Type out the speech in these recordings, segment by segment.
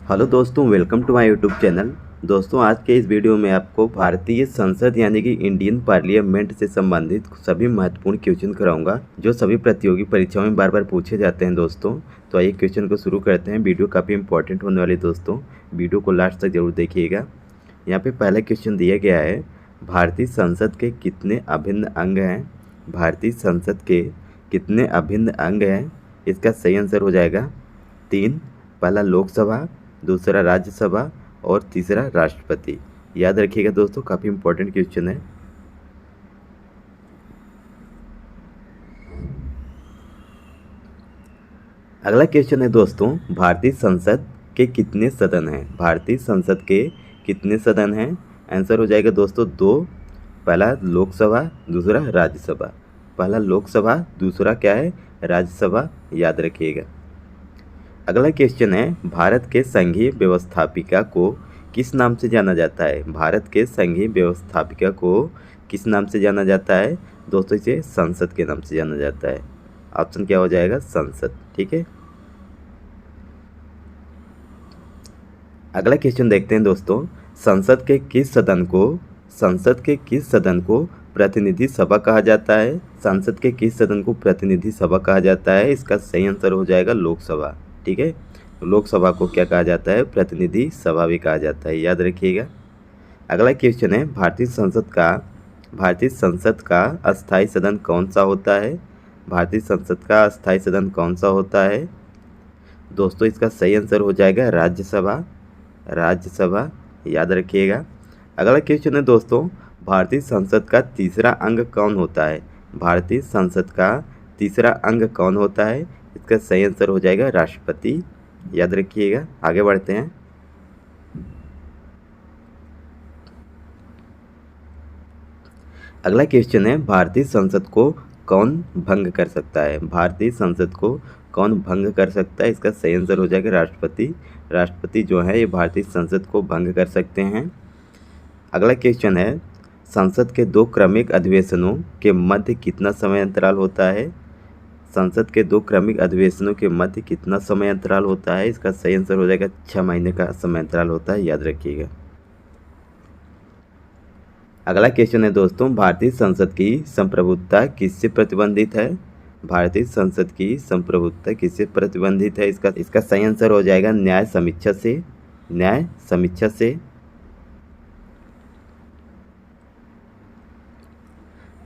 Hello दोस्तों, welcome to my YouTube channel. दोस्तों, आज के इस वीडियो में आपको भारतीय संसद यानी कि इंडियन पार्लियामेंट से संबंधित सभी महत्वपूर्ण क्वेश्चन कराऊंगा जो सभी प्रतियोगी परीक्षाओं में बार बार पूछे जाते हैं। दोस्तों, तो आइए क्वेश्चन को शुरू करते हैं। वीडियो काफ़ी इंपॉर्टेंट होने वाली दोस्तों, वीडियो को लास्ट तक जरूर देखिएगा। यहाँ पे पहला क्वेश्चन दिया गया है, भारतीय संसद के कितने अभिन्न अंग हैं? भारतीय संसद के कितने अभिन्न अंग हैं? इसका सही आंसर हो जाएगा 3। पहला लोकसभा, दूसरा राज्यसभा और तीसरा राष्ट्रपति। याद रखिएगा दोस्तों, काफ़ी इंपॉर्टेंट क्वेश्चन है। अगला क्वेश्चन है दोस्तों, भारतीय संसद के कितने सदन हैं? भारतीय संसद के कितने सदन हैं? आंसर हो जाएगा दोस्तों 2। पहला लोकसभा, दूसरा राज्यसभा। पहला लोकसभा, दूसरा क्या है? राज्यसभा। याद रखिएगा। अगला क्वेश्चन है, भारत के संघीय व्यवस्थापिका को किस नाम से जाना जाता है? भारत के संघीय व्यवस्थापिका को किस नाम से जाना जाता है? दोस्तों, इसे संसद के नाम से जाना जाता है। ऑप्शन क्या हो जाएगा? संसद। ठीक है। अगला क्वेश्चन देखते हैं दोस्तों, संसद के किस सदन को प्रतिनिधि सभा कहा जाता है? संसद के किस सदन को प्रतिनिधि सभा कहा जाता है? इसका सही आंसर हो जाएगा लोकसभा। ठीक है। लोकसभा को क्या कहा जाता है? प्रतिनिधि सभा भी कहा जाता है। याद रखिएगा। अगला क्वेश्चन है, भारतीय संसद का अस्थायी सदन कौन सा होता है? भारतीय संसद का अस्थायी सदन कौन सा होता है? दोस्तों, इसका सही आंसर हो जाएगा राज्यसभा। याद रखिएगा। अगला क्वेश्चन है दोस्तों, भारतीय संसद का तीसरा अंग कौन होता है? भारतीय संसद का तीसरा अंग कौन होता है? इसका सही आंसर हो जाएगा राष्ट्रपति। याद रखिएगा। आगे बढ़ते हैं। अगला क्वेश्चन है, भारतीय संसद को कौन भंग कर सकता है? भारतीय संसद को कौन भंग कर सकता है? इसका सही आंसर हो जाएगा राष्ट्रपति। राष्ट्रपति जो है ये भारतीय संसद को भंग कर सकते हैं। अगला क्वेश्चन है, संसद के 2 क्रमिक अधिवेशनों के मध्य कितना समय अंतराल होता है? संसद के 2 क्रमिक अधिवेशनों के मध्य कितना समय अंतराल होता है? इसका सही आंसर हो जाएगा 6 महीने का समय अंतराल होता है। याद रखिएगा। अगला क्वेश्चन है दोस्तों, भारतीय संसद की संप्रभुता किससे प्रतिबंधित है? भारतीय संसद की संप्रभुता किससे प्रतिबंधित है? इसका सही आंसर हो जाएगा न्याय समीक्षा से।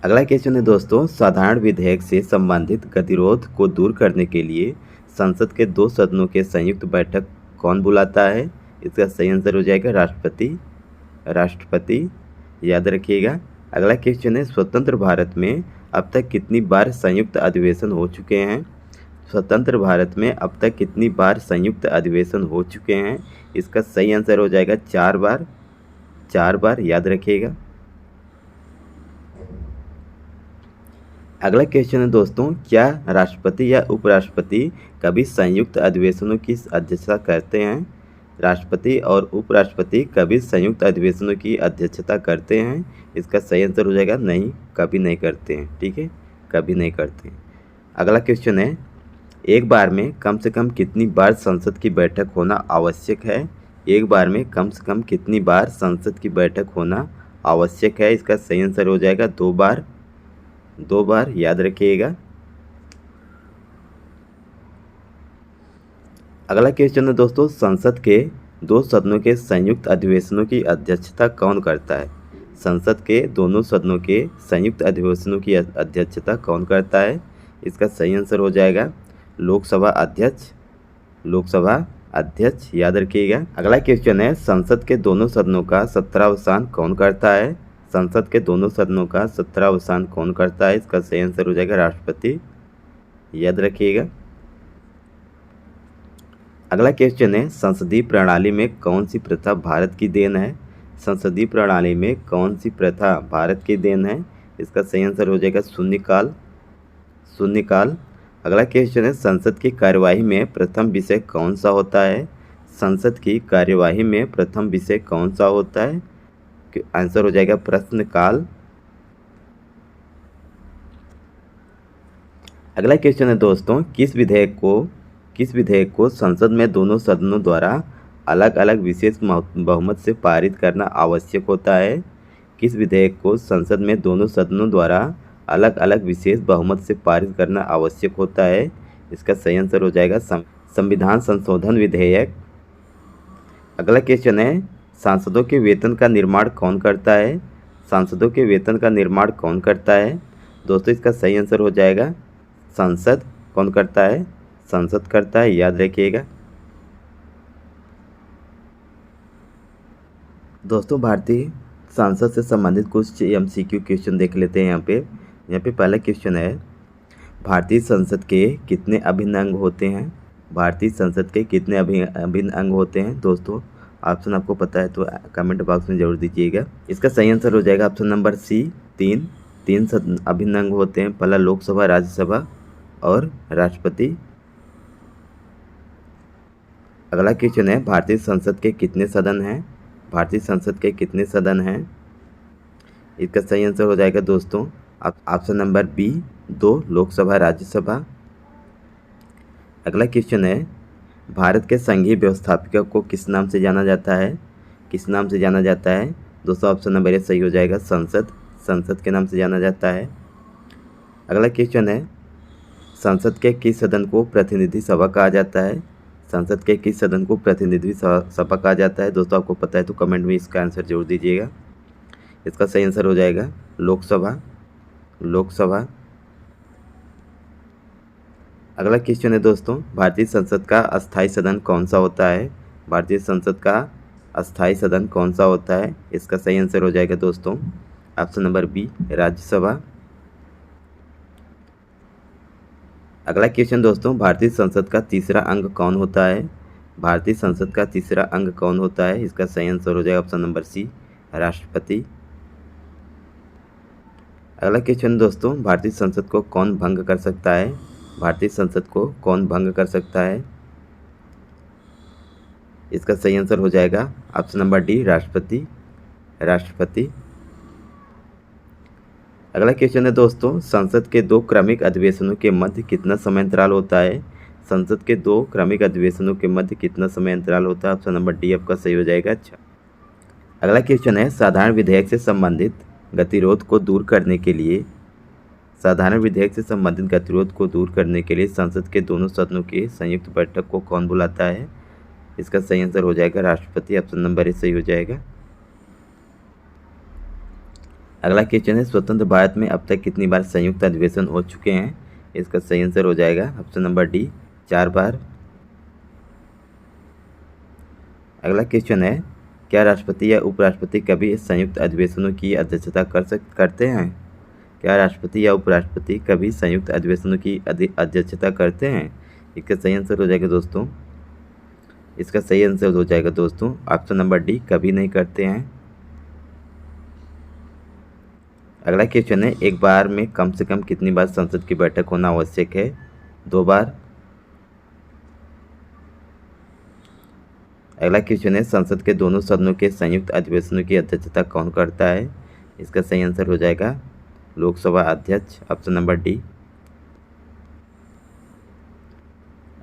अगला क्वेश्चन है दोस्तों, साधारण विधेयक से संबंधित गतिरोध को दूर करने के लिए संसद के 2 सदनों के संयुक्त बैठक कौन बुलाता है? इसका सही आंसर हो जाएगा राष्ट्रपति। याद रखिएगा। अगला क्वेश्चन है, स्वतंत्र भारत में अब तक कितनी बार संयुक्त अधिवेशन हो चुके हैं? स्वतंत्र भारत में अब तक कितनी बार संयुक्त अधिवेशन हो चुके हैं? इसका सही आंसर हो जाएगा 4 बार। याद रखिएगा। अगला क्वेश्चन है दोस्तों, क्या राष्ट्रपति या उपराष्ट्रपति कभी संयुक्त अधिवेशनों की अध्यक्षता करते हैं? राष्ट्रपति और उपराष्ट्रपति कभी संयुक्त अधिवेशनों की अध्यक्षता करते हैं? इसका सही आंसर हो जाएगा नहीं, कभी नहीं करते हैं। ठीक है, कभी नहीं करते हैं। अगला क्वेश्चन है, एक बार में कम से कम कितनी बार संसद की बैठक होना आवश्यक है? एक बार में कम से कम कितनी बार संसद की बैठक होना आवश्यक है? इसका सही आंसर हो जाएगा 2 बार। याद रखिएगा। अगला क्वेश्चन है दोस्तों, संसद के 2 सदनों के संयुक्त अधिवेशनों की अध्यक्षता कौन करता है? संसद के दोनों सदनों के संयुक्त अधिवेशनों की अध्यक्षता कौन करता है? इसका सही आंसर हो जाएगा लोकसभा अध्यक्ष। याद रखिएगा। अगला क्वेश्चन है, संसद के दोनों सदनों का सत्रावसान कौन करता है? संसद के दोनों सदनों का सत्रावसान कौन करता है? इसका सही आंसर हो जाएगा राष्ट्रपति। याद रखिएगा। अगला क्वेश्चन है, संसदीय प्रणाली में कौन सी प्रथा भारत की देन है? संसदीय प्रणाली में कौन सी प्रथा भारत की देन है? इसका सही आंसर हो जाएगा शून्यकाल। अगला क्वेश्चन है, संसद की कार्यवाही में प्रथम विषय कौन सा होता है? संसद की कार्यवाही में प्रथम विषय कौन सा होता है? आंसर हो जाएगा प्रश्नकाल। अगला क्वेश्चन है दोस्तों, किस विधेयक को संसद में दोनों सदनों द्वारा अलग अलग विशेष बहुमत से पारित करना आवश्यक होता है? किस विधेयक को संसद में दोनों सदनों द्वारा अलग अलग विशेष बहुमत से पारित करना आवश्यक होता है? इसका सही आंसर हो जाएगा संविधान संशोधन विधेयक। अगला क्वेश्चन है, सांसदों के वेतन का निर्माण कौन करता है? सांसदों के वेतन का निर्माण कौन करता है? दोस्तों इसका सही आंसर हो जाएगा संसद। कौन करता है? संसद करता है, याद रखिएगा। दोस्तों भारतीय संसद से संबंधित कुछ MCQ क्वेश्चन देख लेते हैं। यहाँ पे पहला क्वेश्चन है, भारतीय संसद के कितने अभिन्न अंग होते हैं? भारतीय संसद के कितने अभिन्न अंग होते हैं? दोस्तों ऑप्शन आपको पता है तो कमेंट बॉक्स में जरूर दीजिएगा। इसका सही आंसर हो जाएगा ऑप्शन नंबर सी, तीन अभिन्न अंग होते हैं। पहला लोकसभा, राज्यसभा और राष्ट्रपति। अगला क्वेश्चन है, भारतीय संसद के कितने सदन हैं? भारतीय संसद के कितने सदन हैं? इसका सही आंसर हो जाएगा दोस्तों option number B, 2 Lok Sabha Rajya Sabha. अगला क्वेश्चन है, भारत के संघीय व्यवस्थापिका को किस नाम से जाना जाता है? किस नाम से जाना जाता है? दोस्तों ऑप्शन नंबर ए सही हो जाएगा संसद के नाम से जाना जाता है। अगला क्वेश्चन है, संसद के किस सदन को प्रतिनिधि सभा कहा जाता है? संसद के किस सदन को प्रतिनिधि सभा कहा जाता है? दोस्तों आपको पता है तो कमेंट में इसका आंसर जरूर दीजिएगा। इसका सही आंसर हो जाएगा लोकसभा। अगला क्वेश्चन है दोस्तों, भारतीय संसद का अस्थायी सदन कौन सा होता है? भारतीय संसद का अस्थायी सदन कौन सा होता है? इसका सही आंसर हो जाएगा दोस्तों ऑप्शन नंबर बी, राज्यसभा। अगला क्वेश्चन दोस्तों, भारतीय संसद का तीसरा अंग कौन होता है? भारतीय संसद का तीसरा अंग कौन होता है? इसका सही आंसर हो जाएगा ऑप्शन नंबर सी, राष्ट्रपति। अगला क्वेश्चन दोस्तों, भारतीय संसद को कौन भंग कर सकता है? भारतीय संसद को कौन भंग कर सकता है? इसका सही आंसर हो जाएगा ऑप्शन नंबर डी, राष्ट्रपति। अगला क्वेश्चन है दोस्तों, संसद के 2 क्रमिक अधिवेशनों के मध्य कितना समय अंतराल होता है? संसद के 2 क्रमिक अधिवेशनों के मध्य कितना समय अंतराल होता है? ऑप्शन नंबर डी आपका सही हो जाएगा। अच्छा, अगला क्वेश्चन है, साधारण विधेयक से संबंधित गतिरोध को दूर करने के लिए संसद के दोनों सदनों की संयुक्त बैठक को कौन बुलाता है? इसका सही आंसर हो जाएगा राष्ट्रपति। ऑप्शन नंबर ए सही हो जाएगा। अगला क्वेश्चन है, स्वतंत्र भारत में अब तक कितनी बार संयुक्त अधिवेशन हो चुके हैं? इसका सही आंसर हो जाएगा ऑप्शन नंबर डी, 4 बार। अगला क्वेश्चन है, क्या राष्ट्रपति या उपराष्ट्रपति कभी संयुक्त अधिवेशनों की अध्यक्षता करते हैं? क्या राष्ट्रपति या उपराष्ट्रपति कभी संयुक्त अधिवेशनों की अध्यक्षता करते हैं? इसका सही आंसर हो जाएगा दोस्तों ऑप्शन नंबर डी, कभी नहीं करते हैं। अगला क्वेश्चन है, एक बार में कम से कम कितनी बार संसद की बैठक होना आवश्यक है? 2 बार। अगला क्वेश्चन है, संसद के दोनों सदनों के संयुक्त अधिवेशनों की अध्यक्षता कौन करता है? इसका सही आंसर हो जाएगा लोकसभा अध्यक्ष, ऑप्शन नंबर डी।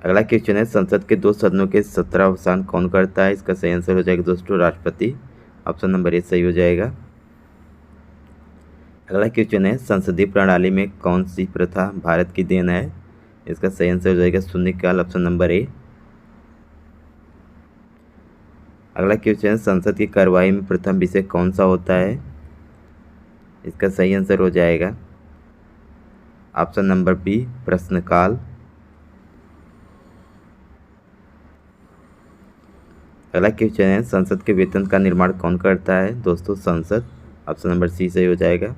अगला क्वेश्चन है, संसद के 2 सदनों के सत्रावसान कौन करता है? इसका सही आंसर हो जाएगा दोस्तों राष्ट्रपति, ऑप्शन नंबर ए सही हो जाएगा। अगला क्वेश्चन है, संसदीय प्रणाली में कौन सी प्रथा भारत की देन है? इसका सही आंसर हो जाएगा शून्यकाल, ऑप्शन नंबर ए। अगला क्वेश्चन है, संसद की कार्यवाही में प्रथम विषय कौन सा होता है? इसका सही आंसर हो जाएगा ऑप्शन नंबर बी, प्रश्नकाल। अगला क्वेश्चन है, संसद के वेतन का निर्माण कौन करता है? दोस्तों संसद, ऑप्शन नंबर सी सही हो जाएगा।